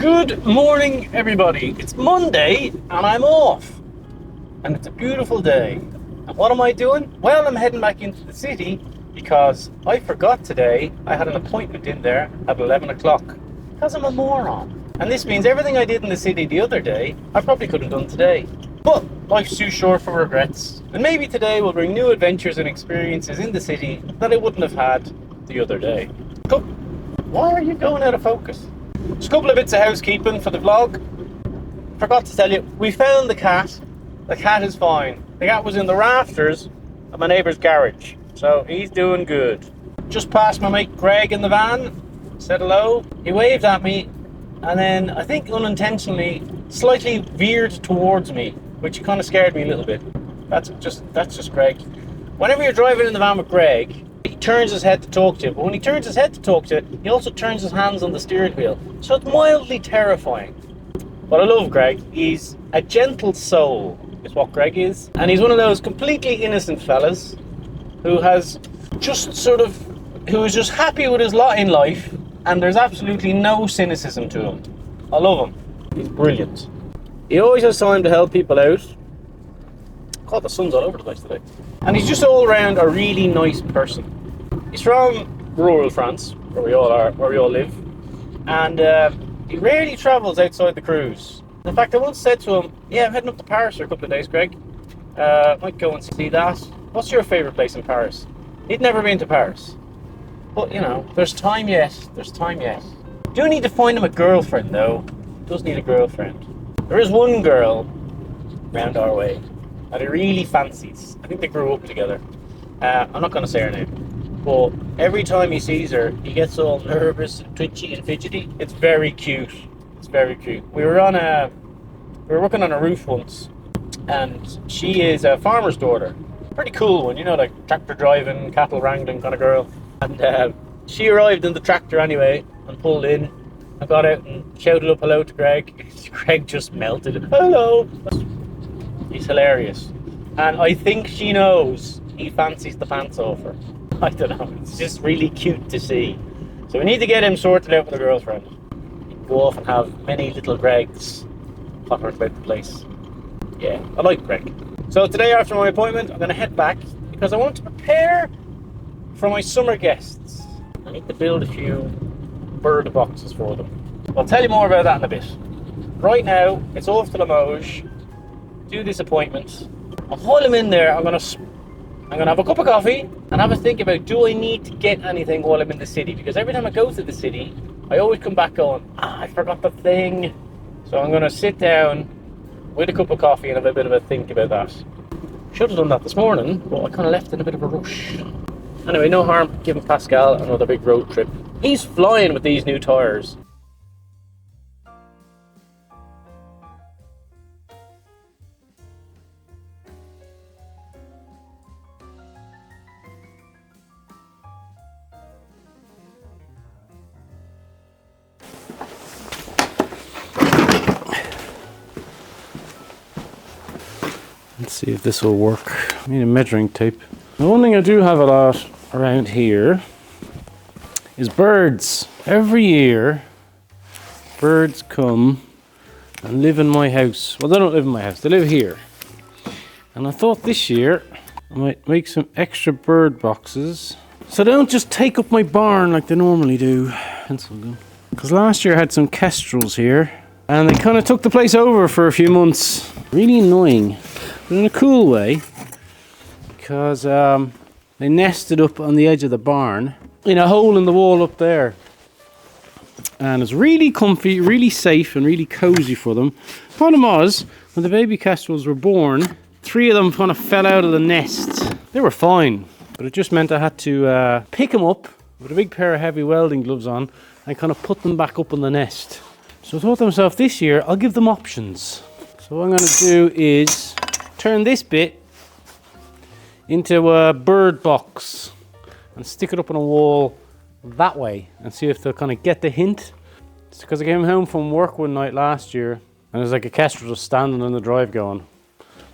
Good morning, everybody. It's Monday and I'm off. And it's a beautiful day. And what am I doing? Well, I'm heading back into the city because I forgot today I had an appointment in there at 11 o'clock. Because I'm a moron. And this means everything I did in the city the other day, I probably could have done today. But life's too short for regrets. And maybe today will bring new adventures and experiences in the city that I wouldn't have had the other day. Cool. Why are you going out of focus? Just a couple of bits of housekeeping for the vlog. Forgot to tell you, we found the cat. The cat is fine. The cat was in the rafters of my neighbour's garage, so he's doing good. Just passed my mate Greg in the van, said hello. He waved at me, and then I think unintentionally slightly veered towards me, which kind of scared me a little bit. That's just Greg. Whenever you're driving in the van with Greg, he turns his head to talk to you, but when he turns his head to talk to you, he also turns his hands on the steering wheel. So it's mildly terrifying. But I love Greg. He's a gentle soul, is what Greg is. And he's one of those completely innocent fellas who is just happy with his lot in life, and there's absolutely no cynicism to him. I love him. He's brilliant. He always has time to help people out. God, the sun's all over the place today. And he's just all around a really nice person. He's from rural France, where we all live, and he rarely travels outside the cruise. In fact, I once said to him, "Yeah, I'm heading up to Paris for a couple of days, Greg. Might go and see that. What's your favourite place in Paris?" He'd never been to Paris, but you know, there's time yet. There's time yet. Do need to find him a girlfriend though. Does need a girlfriend. There is one girl round our way that he really fancies. I think they grew up together. I'm not going to say her name. But every time he sees her, he gets all nervous and twitchy and fidgety. It's very cute. It's very cute. We were working on a roof once, and she is a farmer's daughter. Pretty cool one, you know, like tractor driving, cattle wrangling kind of girl. And she arrived in the tractor anyway and pulled in. I got out and shouted up hello to Greg. Greg just melted. Hello. He's hilarious. And I think she knows he fancies the pants off her. I don't know, it's just really cute to see. So we need to get him sorted out with a girlfriend. He can go off and have many little Gregs pottering about the place. Yeah, I like Greg. So today after my appointment, I'm going to head back because I want to prepare for my summer guests. I need to build a few bird boxes for them. I'll tell you more about that in a bit. Right now, it's off to Limoges, do this appointment. And while I'm in there, I'm going to have a cup of coffee and have a think about, do I need to get anything while I'm in the city? Because every time I go to the city, I always come back going, I forgot the thing. So I'm going to sit down with a cup of coffee and have a bit of a think about that. Should have done that this morning, but I kind of left in a bit of a rush. Anyway, no harm giving Pascal another big road trip. He's flying with these new tyres. Let's see if this will work. I need a measuring tape. The one thing I do have a lot around here is birds. Every year, birds come and live in my house. Well, they don't live in my house, they live here. And I thought this year I might make some extra bird boxes so they don't just take up my barn like they normally do. Because last year I had some kestrels here and they kind of took the place over for a few months. Really annoying, but in a cool way, because they nested up on the edge of the barn in a hole in the wall up there. And it's really comfy, really safe and really cozy for them. Problem was, when the baby kestrels were born, 3 of them kind of fell out of the nest. They were fine, but it just meant I had to pick them up with a big pair of heavy welding gloves on and kind of put them back up in the nest. So I thought to myself, this year I'll give them options. So what I'm going to do is turn this bit into a bird box and stick it up on a wall that way and see if they'll kind of get the hint. It's because I came home from work one night last year and there's like a kestrel just standing in the drive going.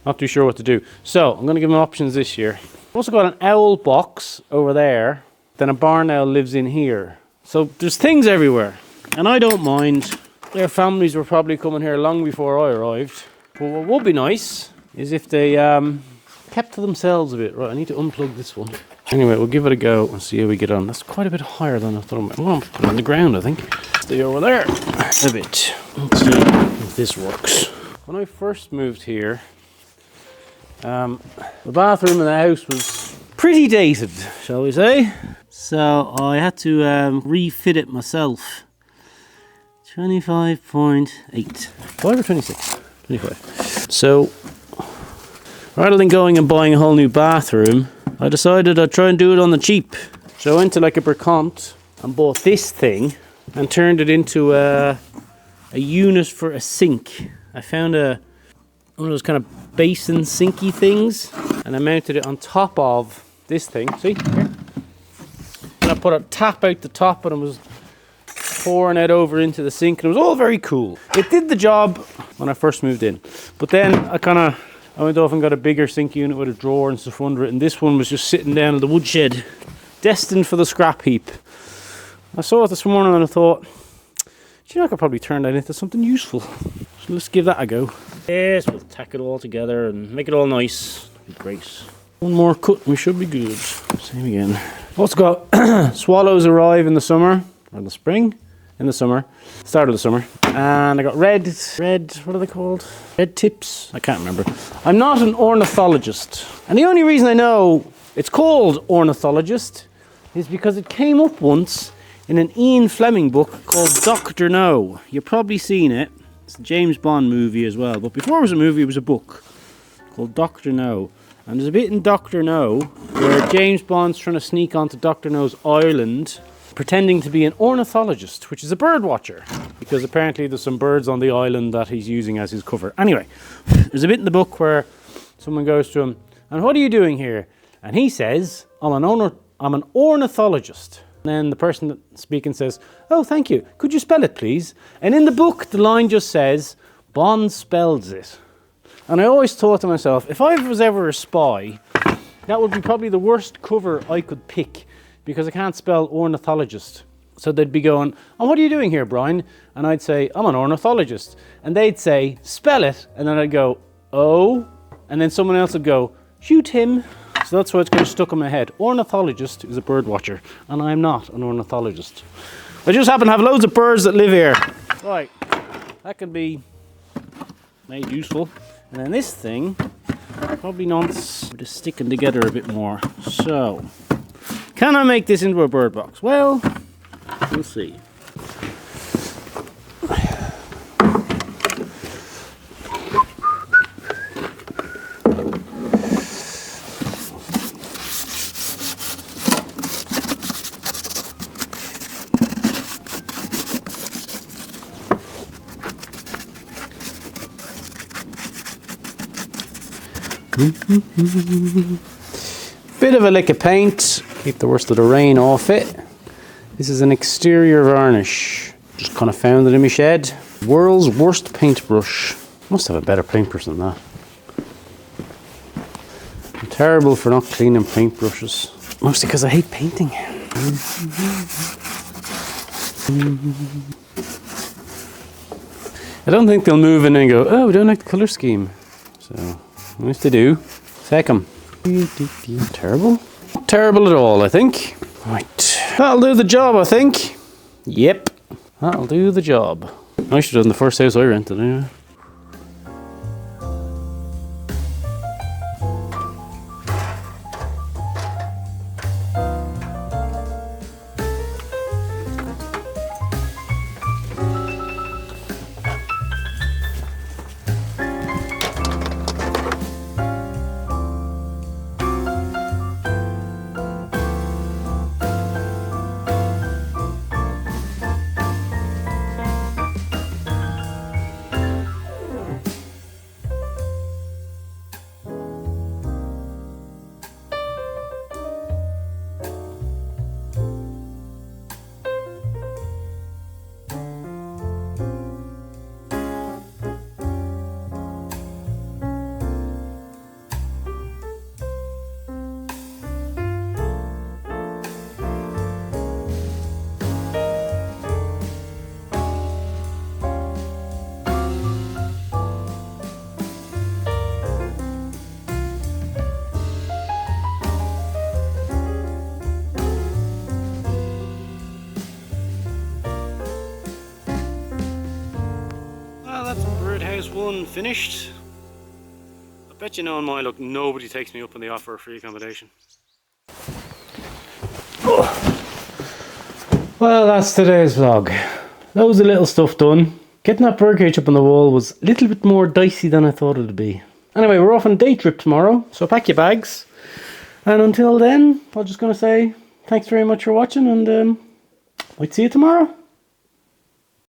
Not too sure what to do. So I'm going to give them options this year. I've also got an owl box over there. Then a barn owl lives in here. So there's things everywhere. And I don't mind Their families were probably coming here long before I arrived. But what would be nice is if they kept to themselves a bit. Right, I need to unplug this one. Anyway, we'll give it a go and see how we get on. That's quite a bit higher than I thought. Well, I'm putting it on the ground, I think. Stay over there a bit. Let's see if this works. When I first moved here, the bathroom in the house was pretty dated, shall we say. So I had to refit it myself. 25.8. 5 or 26? 25. So, rather than going and buying a whole new bathroom, I decided I'd try and do it on the cheap. So I went to like a Bricant and bought this thing and turned it into a unit for a sink. I found one of those kind of basin sinky things, and I mounted it on top of this thing. See? Here. And I put a tap out the top, and it was pouring it over into the sink, and it was all very cool. It did the job when I first moved in, but then I went off and got a bigger sink unit with a drawer and stuff under it, and this one was just sitting down in the woodshed, destined for the scrap heap. I saw it this morning and I thought, I could probably turn that into something useful. So let's give that a go. Yes, we'll tack it all together and make it all nice. That'd be great. One more cut and we should be good. Same again. Also got swallows arrive in the summer, or in the spring, in the summer, start of the summer. And I got red, what are they called? Red tips? I can't remember. I'm not an ornithologist. And the only reason I know it's called Ornithologist is because it came up once in an Ian Fleming book called Dr. No. You've probably seen it. It's a James Bond movie as well. But before it was a movie, it was a book called Dr. No. And there's a bit in Dr. No where James Bond's trying to sneak onto Dr. No's island, pretending to be an ornithologist, which is a bird watcher, because apparently there's some birds on the island that he's using as his cover. Anyway, there's a bit in the book where someone goes to him, and what are you doing here? And he says, I'm an ornithologist. And then the person speaking says, oh, thank you. Could you spell it, please? And in the book, the line just says, Bond spells it. And I always thought to myself, if I was ever a spy, that would be probably the worst cover I could pick, because I can't spell ornithologist. So they'd be going, oh, what are you doing here, Brian? And I'd say, I'm an ornithologist. And they'd say, spell it. And then I'd go, oh. And then someone else would go, shoot him. So that's why it's kind of stuck in my head. Ornithologist is a bird watcher, and I'm not an ornithologist. I just happen to have loads of birds that live here. Right, that can be made useful. And then this thing probably needs just sticking together a bit more. So, can I make this into a bird box? Well, we'll see. Bit of a lick of paint, keep the worst of the rain off it. This is an exterior varnish. Just kind of found it in my shed. World's worst paintbrush. Must have a better paintbrush than that. I'm terrible for not cleaning paintbrushes. Mostly because I hate painting. I don't think they'll move in and go, oh, we don't like the colour scheme. So, if they do, take them. Terrible? Not terrible at all, I think. Right. That'll do the job, I think. Yep. That'll do the job. I should have done the first house I rented anyway. that's birdhouse 1 finished. I bet you know in my luck nobody takes me up on the offer of free accommodation. Well, that's today's vlog. Loads of little stuff done. Getting that birdcage up on the wall was a little bit more dicey than I thought it would be. Anyway, we're off on a day trip tomorrow, so pack your bags. And until then, I'm just going to say thanks very much for watching, and we'll see you tomorrow.